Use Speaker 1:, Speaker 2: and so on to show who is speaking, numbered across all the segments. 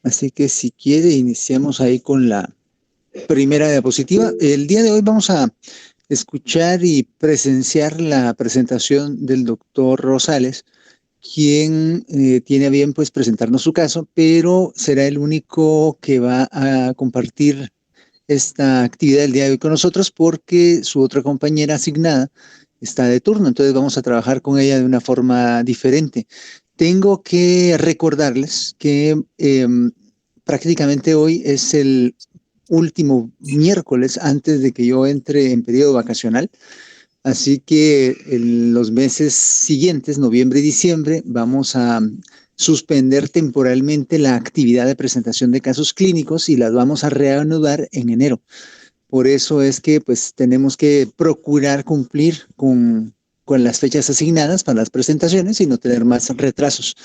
Speaker 1: Así que si quiere, iniciamos ahí con la primera diapositiva. El día de hoy vamos a escuchar y presenciar la presentación del doctor Rosales, quien tiene a bien pues presentarnos su caso, pero será el único que va a compartir esta actividad el día de hoy con nosotros porque su otra compañera asignada está de turno, entonces vamos a trabajar con ella de una forma diferente. Tengo que recordarles que prácticamente hoy es el último miércoles antes de que yo entre en periodo vacacional. Así que en los meses siguientes, noviembre y diciembre, vamos a suspender temporalmente la actividad de presentación de casos clínicos y las vamos a reanudar en enero. Por eso es que pues tenemos que procurar cumplir con las fechas asignadas para las presentaciones y no tener más retrasos.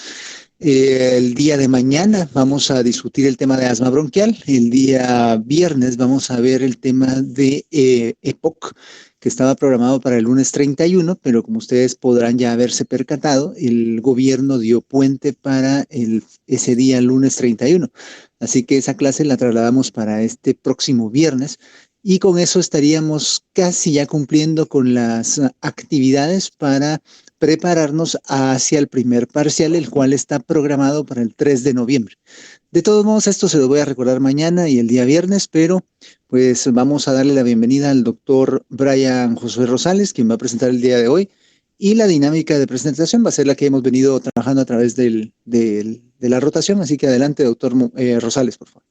Speaker 1: El día de mañana vamos a discutir el tema de asma bronquial. El día viernes vamos a ver el tema de EPOC, que estaba programado para el lunes 31, pero como ustedes podrán ya haberse percatado, el gobierno dio puente para ese día, lunes 31. Así que esa clase la trasladamos para este próximo viernes y con eso estaríamos casi ya cumpliendo con las actividades para prepararnos hacia el primer parcial, el cual está programado para el 3 de noviembre. De todos modos, esto se lo voy a recordar mañana y el día viernes, pero pues vamos a darle la bienvenida al doctor Brian Josué Rosales, quien va a presentar el día de hoy. Y la dinámica de presentación va a ser la que hemos venido trabajando a través de la rotación. Así que adelante, doctor Rosales, por favor.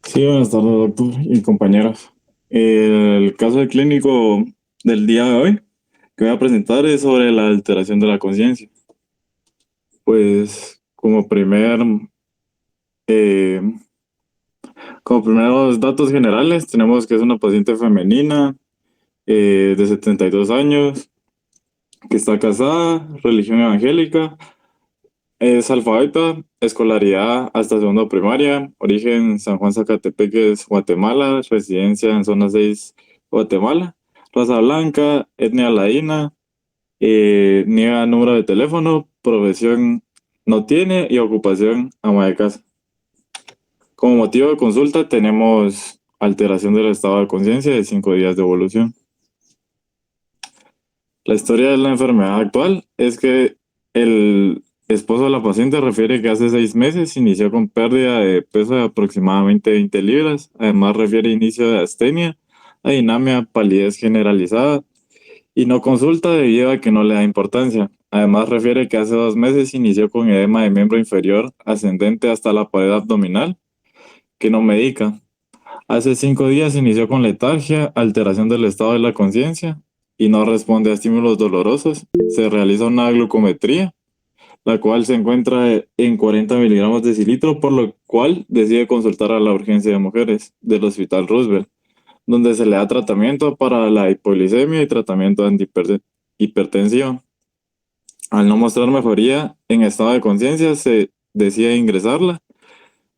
Speaker 2: Sí, buenas tardes, doctor y compañeros. El caso clínico del día de hoy que voy a presentar es sobre la alteración de la conciencia. Pues eh, como primeros datos generales, tenemos que es una paciente femenina de 72 años, que está casada, religión evangélica, es alfabeta, escolaridad hasta segundo primaria, origen San Juan Zacatepeques, Guatemala, residencia en zona 6, Guatemala, raza blanca, etnia ladina, niega número de teléfono, profesión no tiene y ocupación ama de casa. Como motivo de consulta tenemos alteración del estado de conciencia de 5 días de evolución. La historia de la enfermedad actual es que el esposo de la paciente refiere que hace 6 meses inició con pérdida de peso de aproximadamente 20 libras. Además refiere inicio de astenia, adinamia, palidez generalizada y no consulta debido a que no le da importancia. Además refiere que hace 2 meses inició con edema de miembro inferior ascendente hasta la pared abdominal, que no medica. Hace 5 días inició con letargia, alteración del estado de la conciencia y no responde a estímulos dolorosos. Se realiza una glucometría, la cual se encuentra en 40 miligramos de cilitro, por lo cual decide consultar a la urgencia de mujeres del Hospital Roosevelt, donde se le da tratamiento para la hipoglicemia y tratamiento antihipertensivo. Al no mostrar mejoría en estado de conciencia, se decide ingresarla,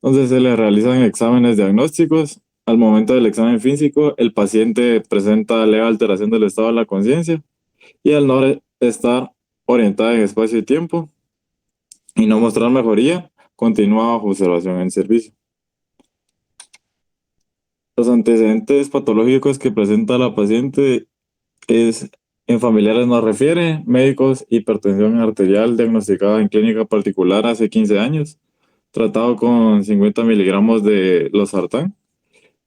Speaker 2: donde se le realizan exámenes diagnósticos. Al momento del examen físico, el paciente presenta leve alteración del estado de la conciencia y al no estar orientada en espacio y tiempo y no mostrar mejoría, continúa bajo observación en servicio. Los antecedentes patológicos que presenta la paciente es en familiares nos refiere, médicos, hipertensión arterial diagnosticada en clínica particular hace 15 años, tratado con 50 miligramos de losartán.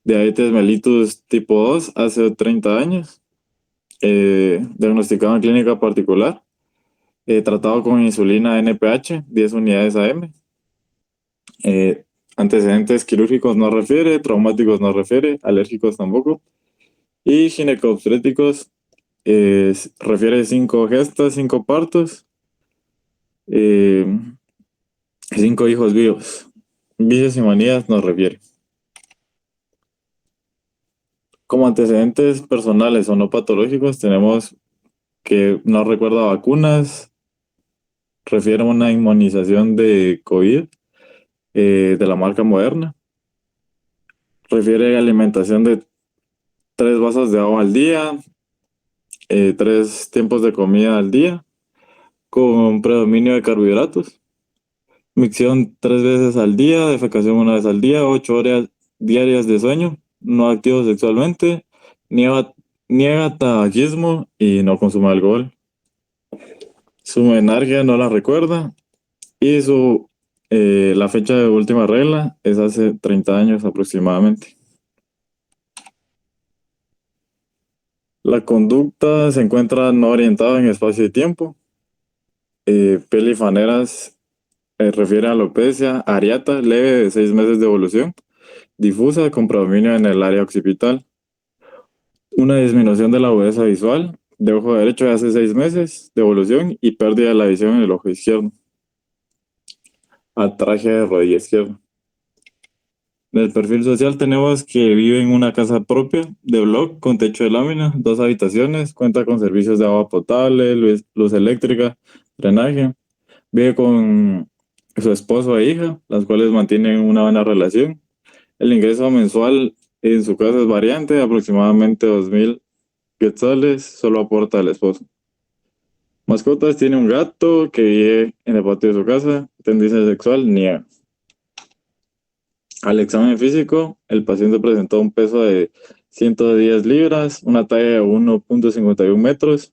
Speaker 2: Diabetes mellitus tipo 2 hace 30 años, diagnosticado en clínica particular, tratado con insulina NPH, 10 unidades AM. Antecedentes quirúrgicos no refiere, traumáticos no refiere, alérgicos tampoco. Y ginecobstétricos refiere 5 gestas, 5 partos, 5 hijos vivos. Vicios y manías no refiere. Como antecedentes personales o no patológicos tenemos que no recuerda vacunas, refiere a una inmunización de COVID de la marca Moderna, refiere a alimentación de 3 vasos de agua al día, 3 tiempos de comida al día, con predominio de carbohidratos, Micción 3 veces al día, defecación 1 vez al día, 8 horas diarias de sueño, no activo sexualmente, niega, niega tabaquismo y no consume alcohol. Su menarquia no la recuerda y la fecha de última regla es hace 30 años aproximadamente. La conducta se encuentra no orientada en espacio y tiempo. Piel y faneras refiere a alopecia areata leve de 6 meses de evolución, difusa con predominio en el área occipital. Una disminución de la agudeza visual de ojo derecho de hace 6 meses de evolución y pérdida de la visión en el ojo izquierdo. Atraje de rodilla izquierda. En el perfil social tenemos que vive en una casa propia de bloc con techo de lámina, 2 habitaciones, cuenta con servicios de agua potable, luz eléctrica, drenaje. Vive con su esposo e hija, las cuales mantienen una buena relación. El ingreso mensual en su casa es variante, aproximadamente 2,000 quetzales, solo aporta el esposo. Mascotas, tiene un gato que vive en el patio de su casa, tendencia sexual, niega. Al examen físico, el paciente presentó un peso de 110 libras, una talla de 1,51 metros,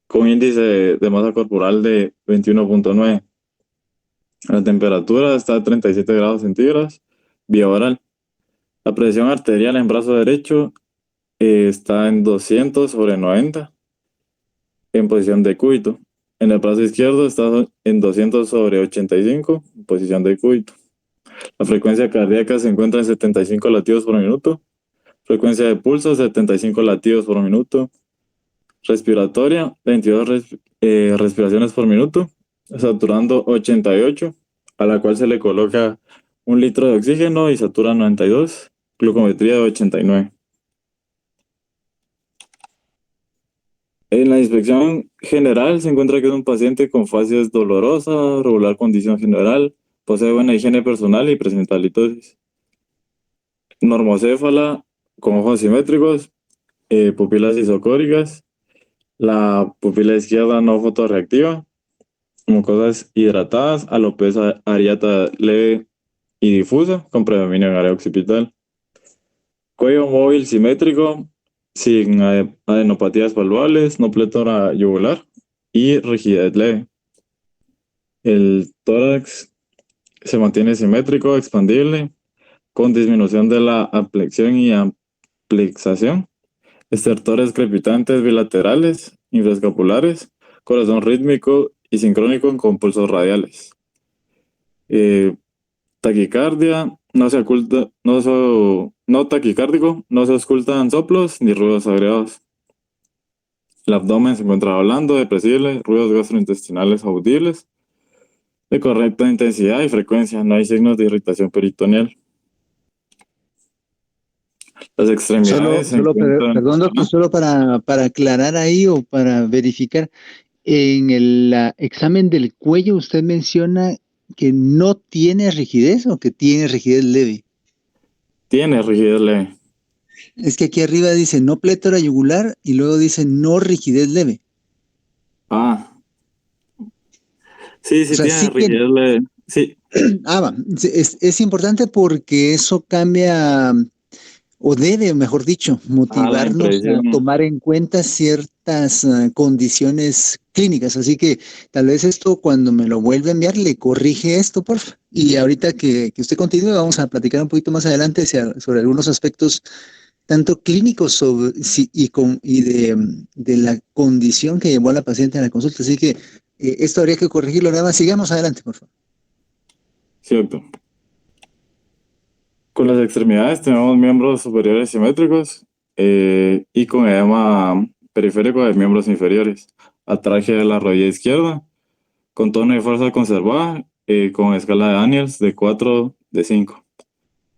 Speaker 2: con índice de masa corporal de 21,9. La temperatura está a 37 grados centígrados, vía oral. La presión arterial en brazo derecho está en 200/90 en posición de cúbito. En el brazo izquierdo está en 200/85 en posición de cúbito. La frecuencia cardíaca se encuentra en 75 latidos por minuto. Frecuencia de pulso 75 latidos por minuto. Respiratoria 22 respiraciones por minuto. Saturando 88, a la cual se le coloca 1 litro de oxígeno y satura 92. Glucometría de 89. En la inspección general se encuentra que es un paciente con facies dolorosa, regular condición general, posee buena higiene personal y presenta halitosis. Normocéfala, con ojos simétricos, pupilas isocóricas, la pupila izquierda no fotorreactiva, mucosas hidratadas, alopecia areata leve y difusa, con predominio en área occipital. Cuello móvil simétrico, sin adenopatías valvulares, no plétora yugular y rigidez leve. El tórax se mantiene simétrico, expandible, con disminución de la aflexión y amplexación. Estertores crepitantes bilaterales, infraescapulares, corazón rítmico y sincrónico con pulsos radiales. Taquicardia, no se oculta, no taquicárdico, no se auscultan soplos ni ruidos agregados. El abdomen se encuentra blando, depresible, ruidos gastrointestinales audibles, de correcta intensidad y frecuencia, no hay signos de irritación peritoneal. Las extremidades se encuentran...
Speaker 1: Perdón, doctor, solo para aclarar ahí o para verificar, en el examen del cuello usted menciona que no tiene rigidez o que tiene rigidez leve.
Speaker 2: Tiene rigidez leve.
Speaker 1: Es que aquí arriba dice no plétora yugular y luego dice no rigidez leve.
Speaker 2: Ah, sí,
Speaker 1: O
Speaker 2: sí
Speaker 1: sea,
Speaker 2: tiene
Speaker 1: sí tiene.
Speaker 2: rigidez leve. Sí,
Speaker 1: Va. Es importante porque eso cambia, o debe, mejor dicho,
Speaker 2: la
Speaker 1: motivarnos a
Speaker 2: impresión.
Speaker 1: tomar en cuenta ciertas condiciones clínicas. Así que tal vez esto, cuando me lo vuelva a enviar, le corrige esto, por favor. Y ahorita que usted continúe, vamos a platicar un poquito más adelante sobre algunos aspectos tanto clínicos de la condición que llevó a la paciente a la consulta. Así que esto habría que corregirlo. Nada más, sigamos adelante, por favor.
Speaker 2: Cierto. Con las extremidades tenemos miembros superiores simétricos y con edema periférico de miembros inferiores. Atraje de la rodilla izquierda, con tono y fuerza conservada, con escala de Daniels de 4 de 5.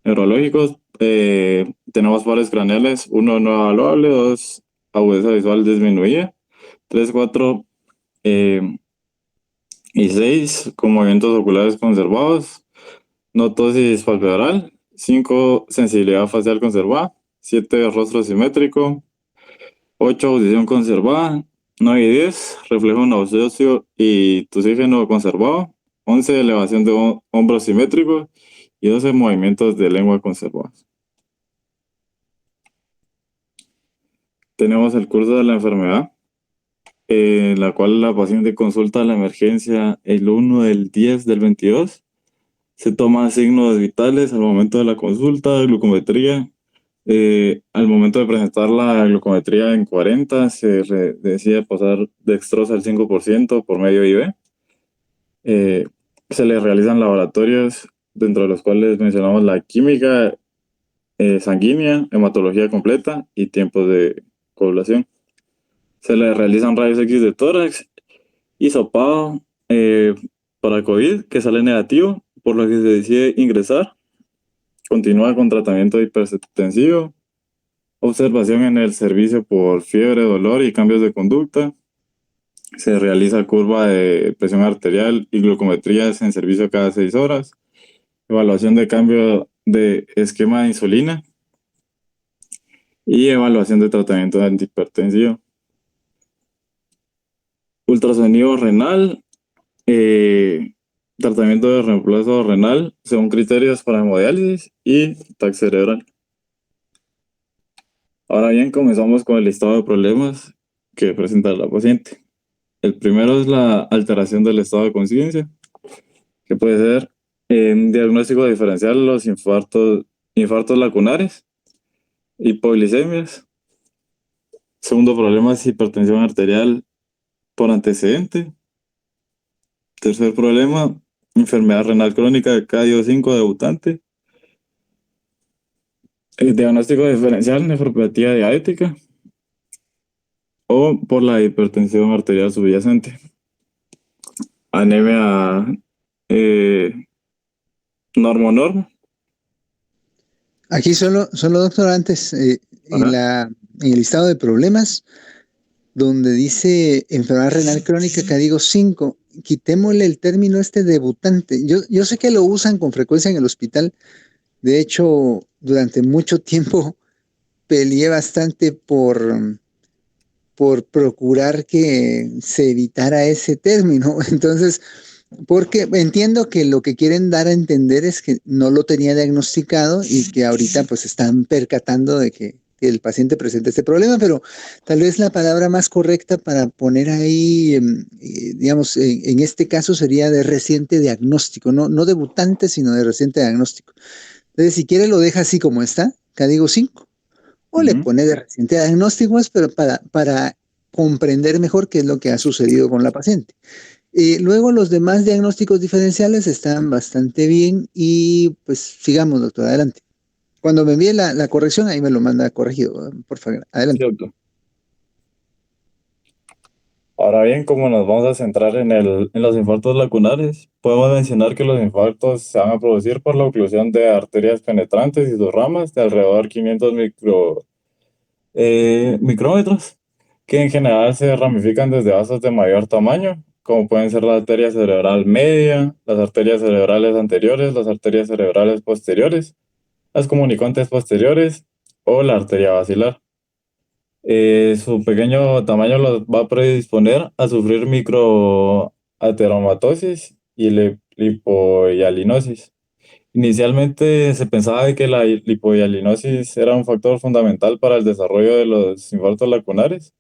Speaker 2: Neurológicos, tenemos pares craneales, 1 no evaluable, 2 agudeza visual disminuida, 3, 4 y 6 con movimientos oculares conservados, notosis palpebral, 5 sensibilidad facial conservada, 7 rostro simétrico, 8 audición conservada, 9 y 10 reflejo nauseoso y tusígeno conservado, 11 elevación de hombros simétricos y 12 movimientos de lengua conservados. Tenemos el curso de la enfermedad, en la cual la paciente consulta a la emergencia el 1 del 10 del 22. Se toman signos vitales al momento de la consulta, glucometría. Al momento de presentar la glucometría en 40, se decide pasar dextrosa al 5% por medio IV. Se le realizan laboratorios, dentro de los cuales mencionamos la química sanguínea, hematología completa y tiempos de coagulación. Se le realizan rayos X de tórax, hisopado para COVID, que sale negativo, por lo que se decide ingresar. Continúa con tratamiento hipertensivo, observación en el servicio por fiebre, dolor y cambios de conducta. Se realiza curva de presión arterial y glucometrías en servicio cada 6 horas. Evaluación de cambio de esquema de insulina y evaluación de tratamiento antihipertensivo. Ultrasonido renal, tratamiento de reemplazo renal según criterios para hemodiálisis y TAC cerebral. Ahora bien, comenzamos con el listado de problemas que presenta la paciente. El primero es la alteración del estado de conciencia, que puede ser un diagnóstico diferencial, los infartos lacunares, hipoglicemias. Segundo problema es hipertensión arterial por antecedente. Tercer problema, enfermedad renal crónica Cadio 5 debutante. El diagnóstico diferencial, nefropatía diabética o por la hipertensión arterial subyacente. Anemia normo.
Speaker 1: Aquí solo doctor, antes, en el listado de problemas, donde dice enfermedad renal crónica, que digo 5, quitémosle el término debutante. Yo sé que lo usan con frecuencia en el hospital. De hecho, durante mucho tiempo peleé bastante por procurar que se evitara ese término. Entonces, porque entiendo que lo que quieren dar a entender es que no lo tenía diagnosticado y que ahorita pues están percatando de que el paciente presenta este problema, pero tal vez la palabra más correcta para poner ahí, digamos, en este caso sería de reciente diagnóstico, no debutante, sino de reciente diagnóstico. Entonces, si quiere lo deja así como está, acá digo 5, o le pone de reciente diagnóstico, pero para comprender mejor qué es lo que ha sucedido con la paciente. Luego los demás diagnósticos diferenciales están bastante bien y pues sigamos, doctor, adelante. Cuando me envíe la corrección, ahí me lo manda corregido, por favor, adelante.
Speaker 2: Cierto. Ahora bien, como nos vamos a centrar en los infartos lacunares, podemos mencionar que los infartos se van a producir por la oclusión de arterias penetrantes y sus ramas de alrededor 500 micrómetros, que en general se ramifican desde vasos de mayor tamaño, como pueden ser la arteria cerebral media, las arterias cerebrales anteriores, las arterias cerebrales posteriores, las comunicantes posteriores o la arteria basilar. Su pequeño tamaño los va a predisponer a sufrir microateromatosis y lipohialinosis. Inicialmente se pensaba de que la lipohialinosis era un factor fundamental para el desarrollo de los infartos lacunares,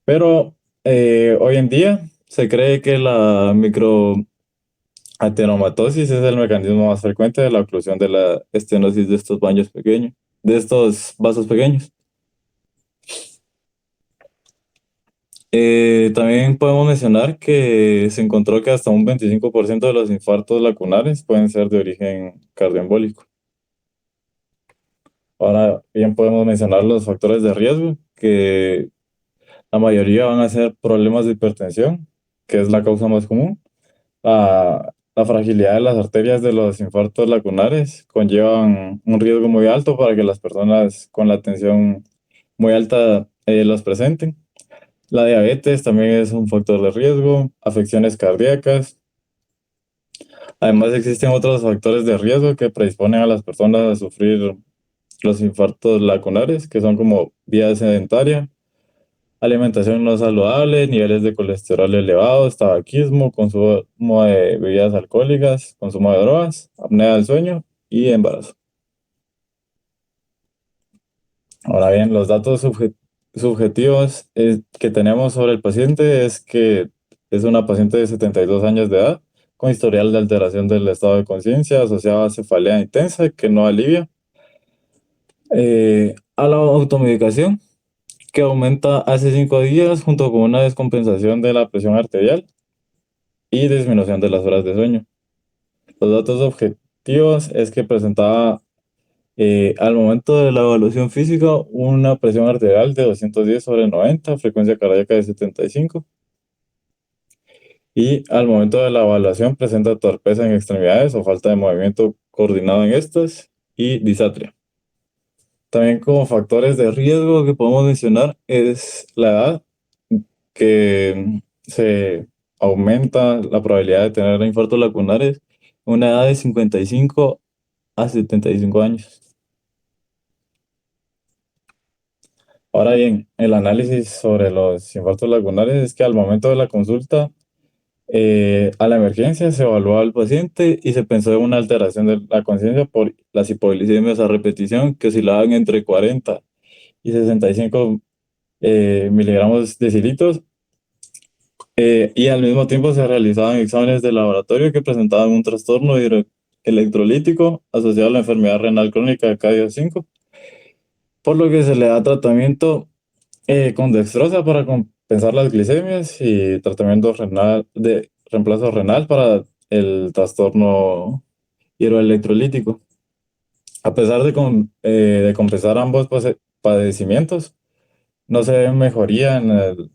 Speaker 2: pero hoy en día se cree que la microateromatosis es el mecanismo más frecuente de la oclusión de la estenosis de estos vasos pequeños. También podemos mencionar que se encontró que hasta un 25% de los infartos lacunares pueden ser de origen cardioembólico. Ahora bien podemos mencionar los factores de riesgo, que la mayoría van a ser problemas de hipertensión, que es la causa más común. La fragilidad de las arterias de los infartos lacunares conllevan un riesgo muy alto para que las personas con la tensión muy alta los presenten. La diabetes también es un factor de riesgo, afecciones cardíacas. Además existen otros factores de riesgo que predisponen a las personas a sufrir los infartos lacunares, que son como vida sedentaria, alimentación no saludable, niveles de colesterol elevados, tabaquismo, consumo de bebidas alcohólicas, consumo de drogas, apnea del sueño y embarazo. Ahora bien, los datos subjetivos que tenemos sobre el paciente es que es una paciente de 72 años de edad con historial de alteración del estado de conciencia asociada a cefalea intensa que no alivia, a la automedicación que aumenta hace 5 días junto con una descompensación de la presión arterial y disminución de las horas de sueño. Los datos objetivos es que presentaba al momento de la evaluación física una presión arterial de 210/90, frecuencia cardíaca de 75 y al momento de la evaluación presenta torpeza en extremidades o falta de movimiento coordinado en estas y disatria. También como factores de riesgo que podemos mencionar es la edad, que se aumenta la probabilidad de tener infartos lacunares a una edad de 55 a 75 años. Ahora bien, el análisis sobre los infartos lacunares es que al momento de la consulta a la emergencia se evaluó al paciente y se pensó en una alteración de la conciencia por las hipoglicemias a repetición que oscilaban entre 40 y 65 miligramos decilitros, y al mismo tiempo se realizaban exámenes de laboratorio que presentaban un trastorno electrolítico asociado a la enfermedad renal crónica de KD 5, por lo que se le da tratamiento con dextrosa para compensar las glicemias y tratamiento renal de reemplazo renal para el trastorno hidroelectrolítico. A pesar de compensar ambos padecimientos, no se ve mejoría en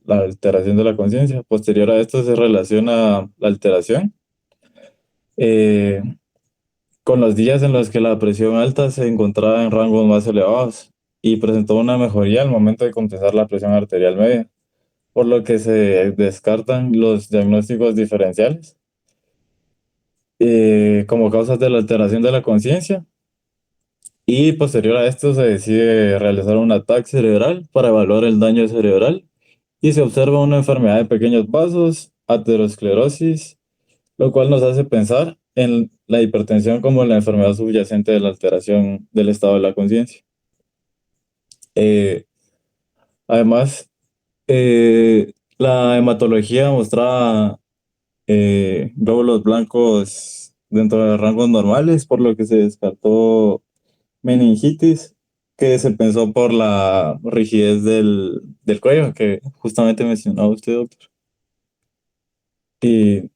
Speaker 2: la alteración de la conciencia. Posterior a esto se relaciona la alteración eh, con los días en los que la presión alta se encontraba en rangos más elevados y presentó una mejoría al momento de compensar la presión arterial media, por lo que se descartan los diagnósticos diferenciales como causas de la alteración de la conciencia. Y posterior a esto se decide realizar un ataque cerebral para evaluar el daño cerebral y se observa una enfermedad de pequeños vasos, aterosclerosis, lo cual nos hace pensar en la hipertensión como la enfermedad subyacente de la alteración del estado de la conciencia. Eh, Además, la hematología mostraba glóbulos blancos dentro de rangos normales, por lo que se descartó meningitis, que se pensó por la rigidez del cuello, que justamente mencionaba usted, doctor. Y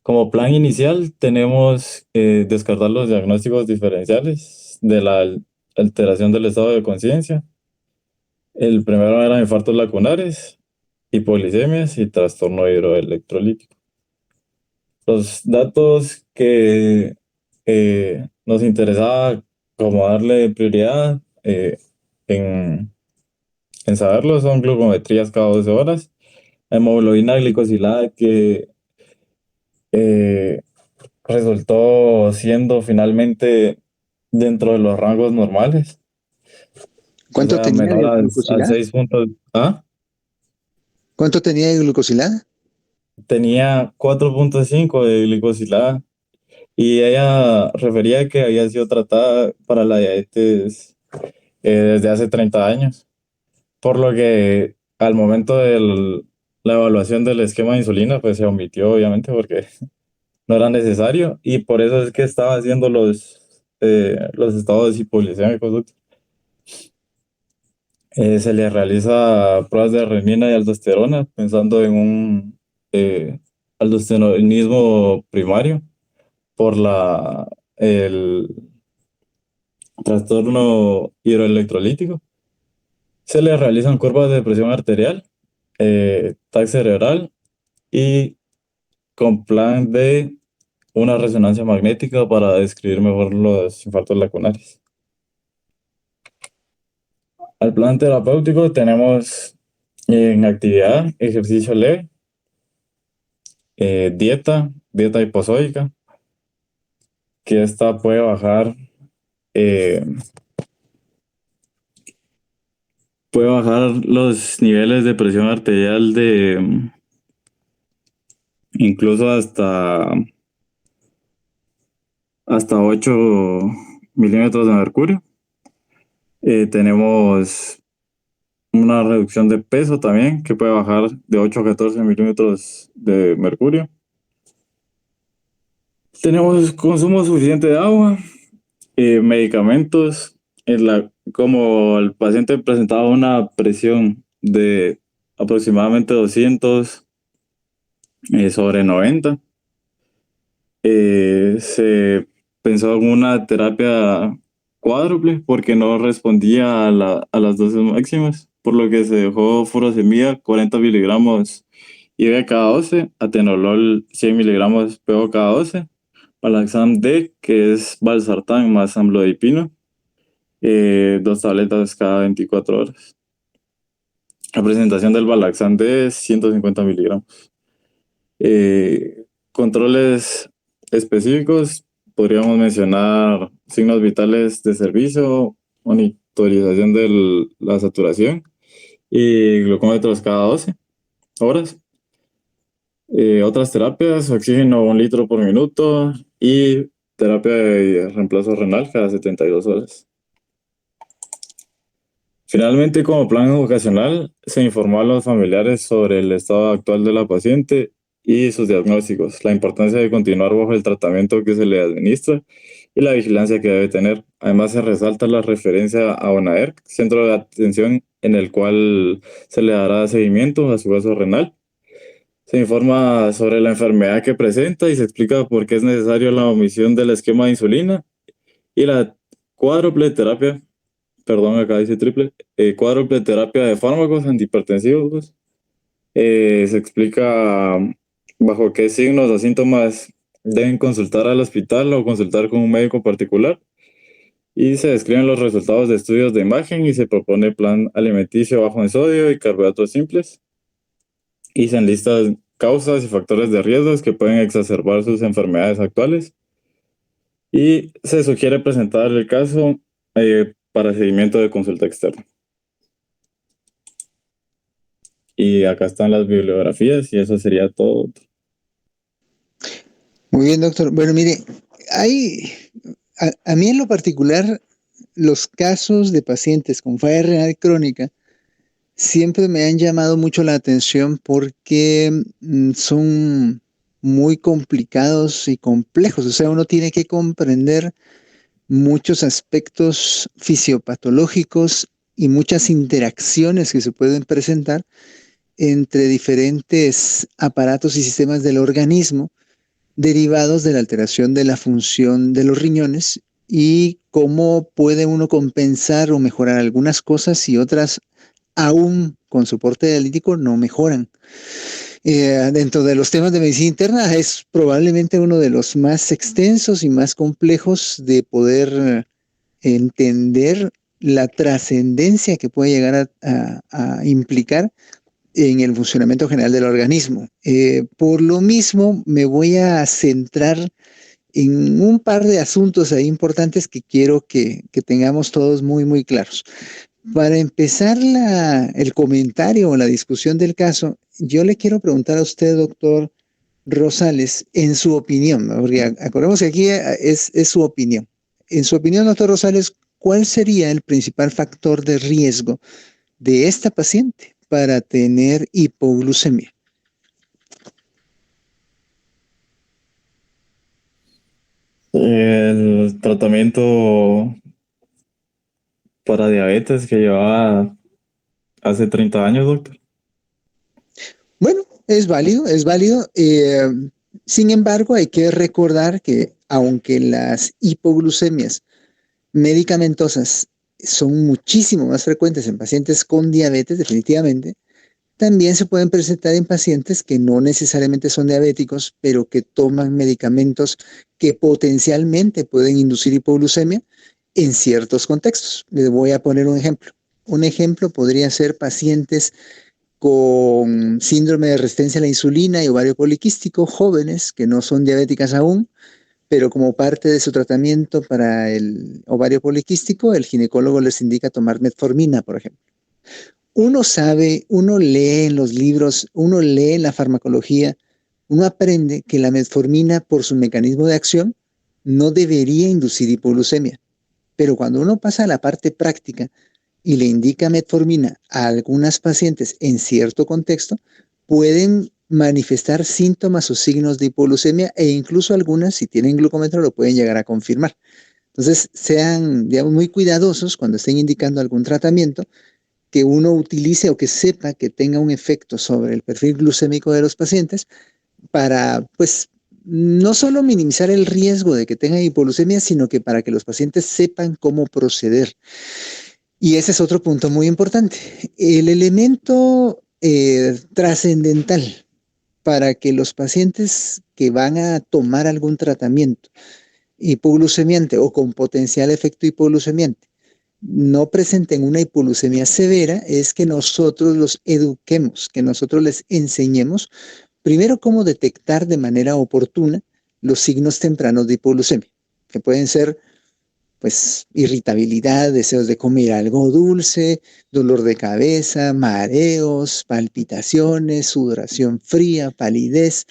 Speaker 2: como plan inicial tenemos descartar los diagnósticos diferenciales de la alteración del estado de conciencia. El primero eran infartos lacunares, hipoglicemias y trastorno hidroelectrolítico. Los datos que nos interesaba como darle prioridad en, en saberlo son glucometrías cada 12 horas, hemoglobina glicosilada que eh, resultó siendo finalmente dentro de los rangos normales, o
Speaker 1: ¿Cuánto
Speaker 2: sea,
Speaker 1: tenía
Speaker 2: menor
Speaker 1: de
Speaker 2: al
Speaker 1: glucosilada?
Speaker 2: 6 puntos. ¿Ah?
Speaker 1: ¿Cuánto tenía de glucosilada?
Speaker 2: Tenía 4,5 de glicosilada y ella refería que había sido tratada para la diabetes desde hace 30 años, por lo que al momento de la evaluación del esquema de insulina, pues se omitió obviamente porque no era necesario y por eso es que estaba haciendo los estados hipoglicémicos. Se le realiza pruebas de renina y aldosterona pensando en un aldosteronismo primario por el trastorno hidroelectrolítico. Se le realizan curvas de presión arterial, TAC cerebral y con plan de una resonancia magnética para describir mejor los infartos lacunares. Al plan terapéutico tenemos en actividad, ejercicio leve, dieta hiposódica, que esta puede bajar eh, Puede bajar los niveles de presión arterial de incluso hasta 8 milímetros de mercurio. Tenemos una reducción de peso también, que puede bajar de 8 a 14 milímetros de mercurio. Tenemos consumo suficiente de agua, medicamentos. Como el paciente presentaba una presión de aproximadamente 200 sobre 90, se pensó en una terapia cuádruple porque no respondía a las dosis máximas, por lo que se dejó furosemida 40 miligramos IV cada 12, atenolol 100 miligramos PO cada 12, Balaxam D, que es valsartán más amlodipino, 2 tabletas cada 24 horas. La presentación del Balaxam D es 150 miligramos. Controles específicos, podríamos mencionar signos vitales de servicio, monitorización de la saturación y glucómetros cada 12 horas. Otras terapias, oxígeno 1 litro por minuto y terapia de reemplazo renal cada 72 horas. Finalmente, como plan educacional, se informó a los familiares sobre el estado actual de la paciente y sus diagnósticos, la importancia de continuar bajo el tratamiento que se le administra y la vigilancia que debe tener. Además, se resalta la referencia a ONAERC, centro de atención en el cual se le dará seguimiento a su caso renal. Se informa sobre la enfermedad que presenta y se explica por qué es necesario la omisión del esquema de insulina y la cuádruple terapia, perdón, acá dice triple, cuádruple terapia de fármacos antihipertensivos. Se explica bajo qué signos o síntomas deben consultar al hospital o consultar con un médico particular. Y se describen los resultados de estudios de imagen y se propone plan alimenticio bajo en sodio y carbohidratos simples. Y se enlistan causas y factores de riesgos que pueden exacerbar sus enfermedades actuales. Y se sugiere presentar el caso para seguimiento de consulta externa. Y acá están las bibliografías y eso sería todo.
Speaker 1: Muy bien, doctor. Bueno, mire, a mí en lo particular, los casos de pacientes con falla renal crónica siempre me han llamado mucho la atención porque son muy complicados y complejos. O sea, uno tiene que comprender muchos aspectos fisiopatológicos y muchas interacciones que se pueden presentar entre diferentes aparatos y sistemas del organismo derivados de la alteración de la función de los riñones y cómo puede uno compensar o mejorar algunas cosas y otras aún con soporte dialítico no mejoran. Dentro de los temas de medicina interna es probablemente uno de los más extensos y más complejos de poder entender la trascendencia que puede llegar a implicar en el funcionamiento general del organismo. Por lo mismo, me voy a centrar en un par de asuntos ahí importantes que quiero que tengamos todos muy, muy claros. Para empezar el comentario o la discusión del caso, yo le quiero preguntar a usted, doctor Rosales, en su opinión, ¿no? Porque acordemos que aquí es su opinión. En su opinión, doctor Rosales, ¿cuál sería el principal factor de riesgo de esta paciente para tener hipoglucemia?
Speaker 2: El tratamiento para diabetes que llevaba hace 30 años, doctor.
Speaker 1: Bueno, es válido, es válido. Sin embargo, hay que recordar que aunque las hipoglucemias medicamentosas son muchísimo más frecuentes en pacientes con diabetes, definitivamente, también se pueden presentar en pacientes que no necesariamente son diabéticos, pero que toman medicamentos que potencialmente pueden inducir hipoglucemia en ciertos contextos. Les voy a poner un ejemplo. Un ejemplo podría ser pacientes con síndrome de resistencia a la insulina y ovario poliquístico, jóvenes que no son diabéticas aún, pero como parte de su tratamiento para el ovario poliquístico, el ginecólogo les indica tomar metformina, por ejemplo. Uno sabe, uno lee en los libros, uno lee en la farmacología, uno aprende que la metformina, por su mecanismo de acción, no debería inducir hipoglucemia. Pero cuando uno pasa a la parte práctica y le indica metformina a algunas pacientes en cierto contexto, pueden manifestar síntomas o signos de hipoglucemia e incluso algunas, si tienen glucómetro, lo pueden llegar a confirmar. Entonces, sean, digamos, muy cuidadosos cuando estén indicando algún tratamiento, que uno utilice o que sepa que tenga un efecto sobre el perfil glucémico de los pacientes para, pues, no solo minimizar el riesgo de que tengan hipoglucemia, sino que para que los pacientes sepan cómo proceder. Y ese es otro punto muy importante. El elemento trascendental para que los pacientes que van a tomar algún tratamiento hipoglucemiante o con potencial efecto hipoglucemiante no presenten una hipoglucemia severa es que nosotros los eduquemos, que nosotros les enseñemos primero cómo detectar de manera oportuna los signos tempranos de hipoglucemia, que pueden ser pues irritabilidad, deseos de comer algo dulce, dolor de cabeza, mareos, palpitaciones, sudoración fría, palidez,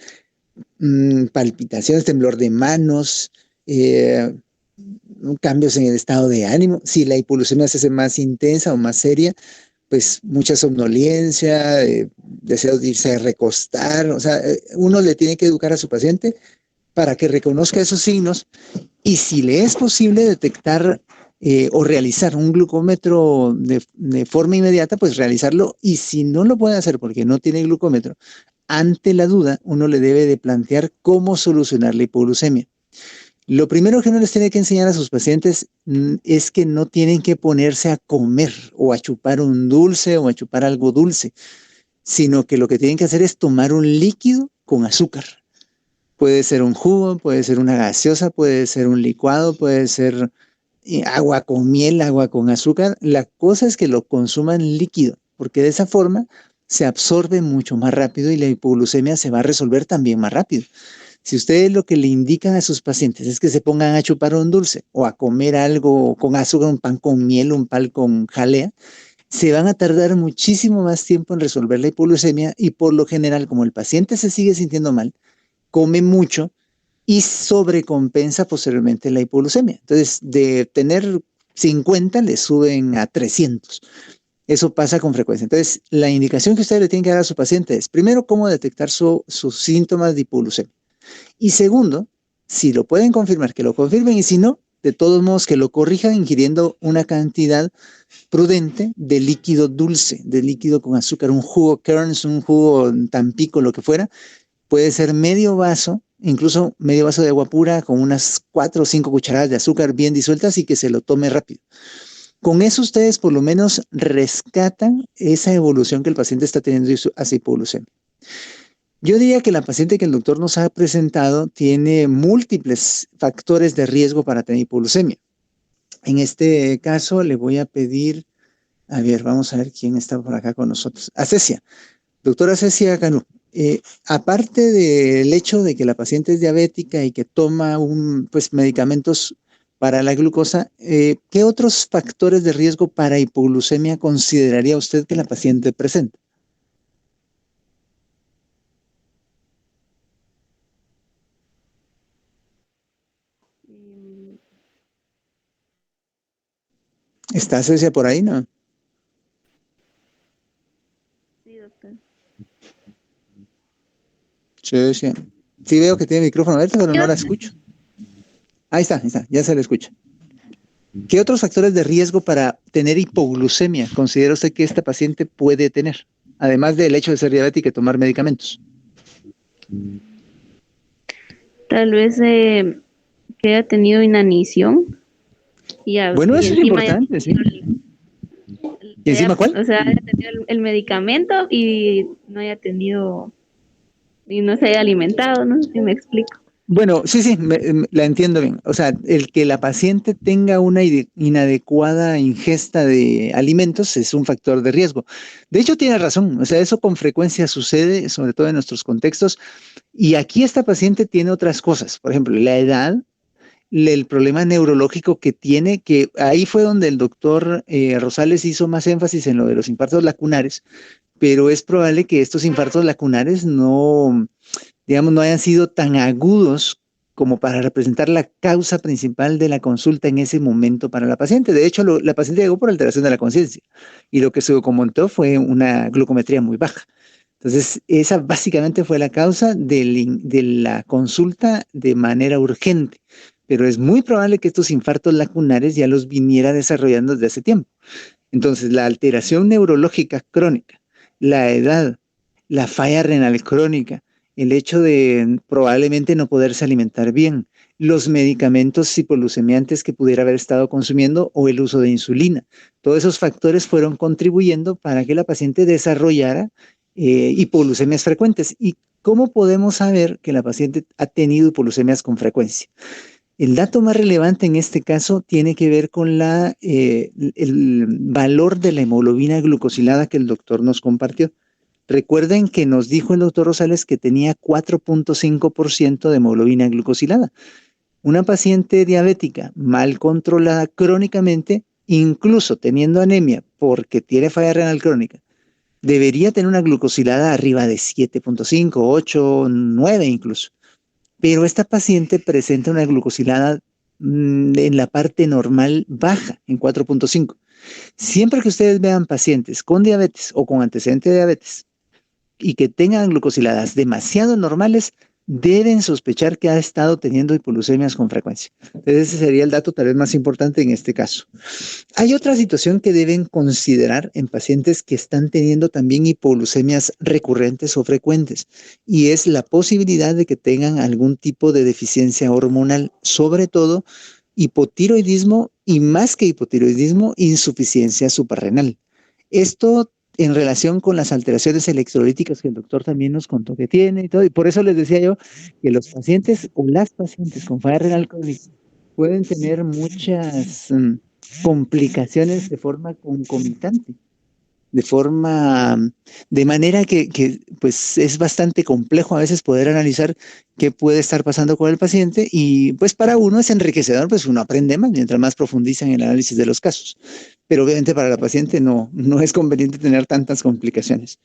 Speaker 1: palpitaciones, temblor de manos, cambios en el estado de ánimo. Si la hipoglucemia se hace más intensa o más seria, pues mucha somnolencia, deseos de irse a recostar. O sea, uno le tiene que educar a su paciente para que reconozca esos signos y si le es posible detectar o realizar un glucómetro de forma inmediata, pues realizarlo. Y si no lo puede hacer porque no tiene glucómetro, ante la duda, uno le debe de plantear cómo solucionar la hipoglucemia. Lo primero que uno les tiene que enseñar a sus pacientes es que no tienen que ponerse a comer o a chupar un dulce o a chupar algo dulce, sino que lo que tienen que hacer es tomar un líquido con azúcar. Puede ser un jugo, puede ser una gaseosa, puede ser un licuado, puede ser agua con miel, agua con azúcar. La cosa es que lo consuman líquido, porque de esa forma se absorbe mucho más rápido y la hipoglucemia se va a resolver también más rápido. Si ustedes lo que le indican a sus pacientes es que se pongan a chupar un dulce o a comer algo con azúcar, un pan con miel, un pan con jalea, se van a tardar muchísimo más tiempo en resolver la hipoglucemia y por lo general, como el paciente se sigue sintiendo mal, come mucho y sobrecompensa posteriormente la hipoglucemia. Entonces, de tener 50 le suben a 300. Eso pasa con frecuencia. Entonces, la indicación que ustedes le tienen que dar a su paciente es, primero, cómo detectar sus síntomas de hipoglucemia. Y segundo, si lo pueden confirmar, que lo confirmen y si no, de todos modos que lo corrijan ingiriendo una cantidad prudente de líquido dulce, de líquido con azúcar, un jugo Kern's, un jugo Tampico, lo que fuera, puede ser medio vaso, incluso medio vaso de agua pura con unas 4 o 5 cucharadas de azúcar bien disueltas y que se lo tome rápido. Con eso ustedes por lo menos rescatan esa evolución que el paciente está teniendo hacia hipoglucemia. Yo diría que la paciente que el doctor nos ha presentado tiene múltiples factores de riesgo para tener hipoglucemia. En este caso le voy a pedir, a ver, vamos a ver quién está por acá con nosotros. Cecia, doctora Cecia Canú. Aparte del hecho de que la paciente es diabética y que toma medicamentos para la glucosa, ¿qué otros factores de riesgo para hipoglucemia consideraría usted que la paciente presenta? ¿Está Cecia por ahí, no?
Speaker 3: Sí, doctor.
Speaker 1: Cecia. Sí veo que tiene micrófono abierto, pero no la escucho. Ahí está, ya se le escucha. ¿Qué otros factores de riesgo para tener hipoglucemia considera usted que esta paciente puede tener? Además del hecho de ser diabética y tomar medicamentos.
Speaker 3: Tal vez que haya tenido inanición.
Speaker 1: Bueno, eso es importante, sí. ¿Y encima cuál?
Speaker 3: O sea, haya tenido el medicamento y no haya tenido, y no se haya alimentado, no sé si me explico.
Speaker 1: Bueno, sí, la entiendo bien. O sea, el que la paciente tenga una inadecuada ingesta de alimentos es un factor de riesgo. De hecho, tiene razón. O sea, eso con frecuencia sucede, sobre todo en nuestros contextos. Y aquí esta paciente tiene otras cosas. Por ejemplo, la edad el problema neurológico que tiene, que ahí fue donde el doctor Rosales hizo más énfasis en lo de los infartos lacunares, pero es probable que estos infartos lacunares no, digamos, no hayan sido tan agudos como para representar la causa principal de la consulta en ese momento para la paciente. De hecho, la paciente llegó por alteración de la conciencia y lo que se documentó fue una glucometría muy baja. Entonces, esa básicamente fue la causa de la consulta de manera urgente, pero es muy probable que estos infartos lacunares ya los viniera desarrollando desde hace tiempo. Entonces, la alteración neurológica crónica, la edad, la falla renal crónica, el hecho de probablemente no poderse alimentar bien, los medicamentos hipoglucemiantes que pudiera haber estado consumiendo o el uso de insulina. Todos esos factores fueron contribuyendo para que la paciente desarrollara hipoglucemias frecuentes. ¿Y cómo podemos saber que la paciente ha tenido hipoglucemias con frecuencia? El dato más relevante en este caso tiene que ver con el valor de la hemoglobina glucosilada que el doctor nos compartió. Recuerden que nos dijo el doctor Rosales que tenía 4.5% de hemoglobina glucosilada. Una paciente diabética mal controlada crónicamente, incluso teniendo anemia porque tiene falla renal crónica, debería tener una glucosilada arriba de 7.5, 8, 9 incluso. Pero esta paciente presenta una glucosilada en la parte normal baja, en 4.5. Siempre que ustedes vean pacientes con diabetes o con antecedente de diabetes y que tengan glucosiladas demasiado normales, deben sospechar que ha estado teniendo hipoglucemias con frecuencia. Entonces ese sería el dato tal vez más importante en este caso. Hay otra situación que deben considerar en pacientes que están teniendo también hipoglucemias recurrentes o frecuentes, y es la posibilidad de que tengan algún tipo de deficiencia hormonal, sobre todo hipotiroidismo y, más que hipotiroidismo, insuficiencia suprarrenal. Esto en relación con las alteraciones electrolíticas que el doctor también nos contó que tiene y todo, y por eso les decía yo que los pacientes o las pacientes con falla renal crónica pueden tener muchas complicaciones de forma concomitante, de manera que pues es bastante complejo a veces poder analizar qué puede estar pasando con el paciente, y pues para uno es enriquecedor, pues uno aprende más mientras más profundiza en el análisis de los casos, pero obviamente para la paciente no es conveniente tener tantas complicaciones.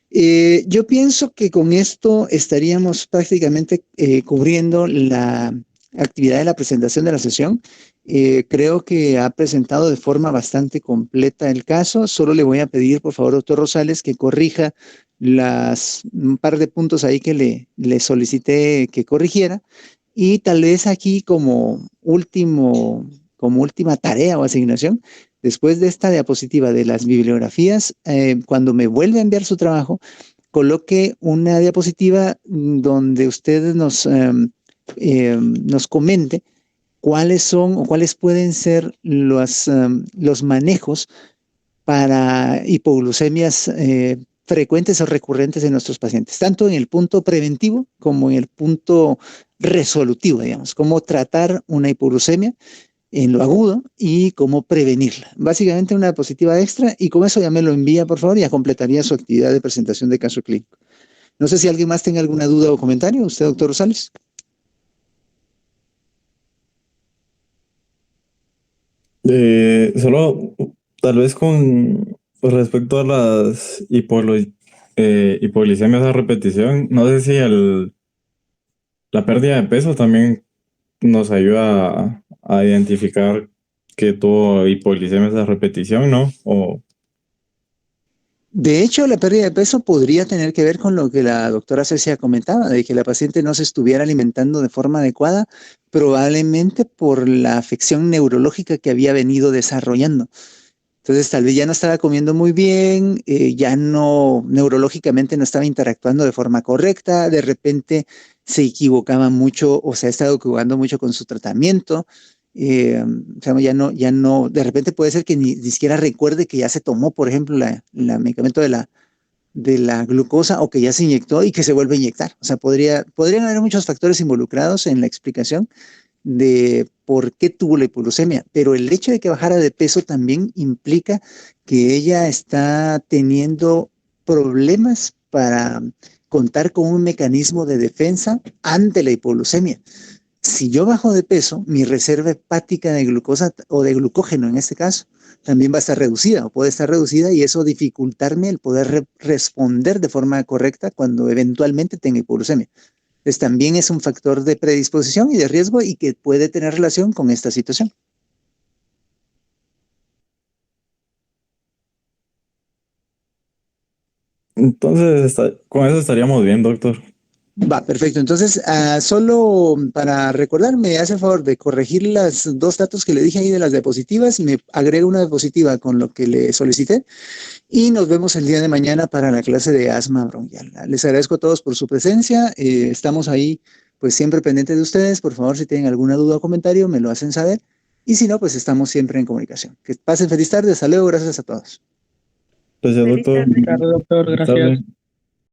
Speaker 1: Yo pienso que con esto estaríamos prácticamente cubriendo la actividad de la presentación de la sesión. Creo que ha presentado de forma bastante completa el caso. Solo le voy a pedir, por favor, doctor Rosales, que corrija un par de puntos ahí que le solicité que corrigiera. Y tal vez aquí como última tarea o asignación, después de esta diapositiva de las bibliografías, cuando me vuelva a enviar su trabajo, coloque una diapositiva donde ustedes nos comente cuáles son o cuáles pueden ser los manejos para hipoglucemias frecuentes o recurrentes en nuestros pacientes, tanto en el punto preventivo como en el punto resolutivo, digamos, cómo tratar una hipoglucemia en lo agudo y cómo prevenirla. Básicamente una diapositiva extra, y con eso ya me lo envía, por favor, y ya completaría su actividad de presentación de caso clínico. No sé si alguien más tenga alguna duda o comentario. ¿Usted, doctor Rosales?
Speaker 2: Solo tal vez con respecto a las hipoglicemias a repetición, no sé si la pérdida de peso también nos ayuda a identificar que tuvo hipoglicemias a repetición, ¿no?
Speaker 1: De hecho, la pérdida de peso podría tener que ver con lo que la doctora Cecia comentaba, de que la paciente no se estuviera alimentando de forma adecuada, probablemente por la afección neurológica que había venido desarrollando. Entonces, tal vez ya no estaba comiendo muy bien, ya no, neurológicamente no estaba interactuando de forma correcta, de repente se equivocaba mucho o se ha estado equivocando mucho con su tratamiento. O sea, ya no, de repente puede ser que ni siquiera recuerde que ya se tomó, por ejemplo, la medicamento de la glucosa, o que ya se inyectó y que se vuelve a inyectar. O sea, podrían haber muchos factores involucrados en la explicación de por qué tuvo la hipoglucemia, pero el hecho de que bajara de peso también implica que ella está teniendo problemas para contar con un mecanismo de defensa ante la hipoglucemia. Si yo bajo de peso, mi reserva hepática de glucosa o de glucógeno en este caso también va a estar reducida o puede estar reducida y eso dificultarme el poder responder de forma correcta cuando eventualmente tenga hipoglucemia. Entonces también es un factor de predisposición y de riesgo y que puede tener relación con esta situación.
Speaker 2: Entonces, con eso estaríamos bien, doctor.
Speaker 1: Va, perfecto. Entonces, solo para recordar, me hace el favor de corregir los dos datos que le dije ahí de las diapositivas, me agrega una diapositiva con lo que le solicité y nos vemos el día de mañana para la clase de asma bronquial. Les agradezco a todos por su presencia. Estamos ahí, pues siempre pendientes de ustedes. Por favor, si tienen alguna duda o comentario, me lo hacen saber. Y si no, pues estamos siempre en comunicación. Que pasen feliz tarde. Hasta luego. Gracias a todos.
Speaker 2: Gracias,
Speaker 3: Feliz
Speaker 2: doctor.
Speaker 3: tarde.
Speaker 4: Claro, doctor,
Speaker 2: Buenas
Speaker 4: gracias.
Speaker 2: tardes.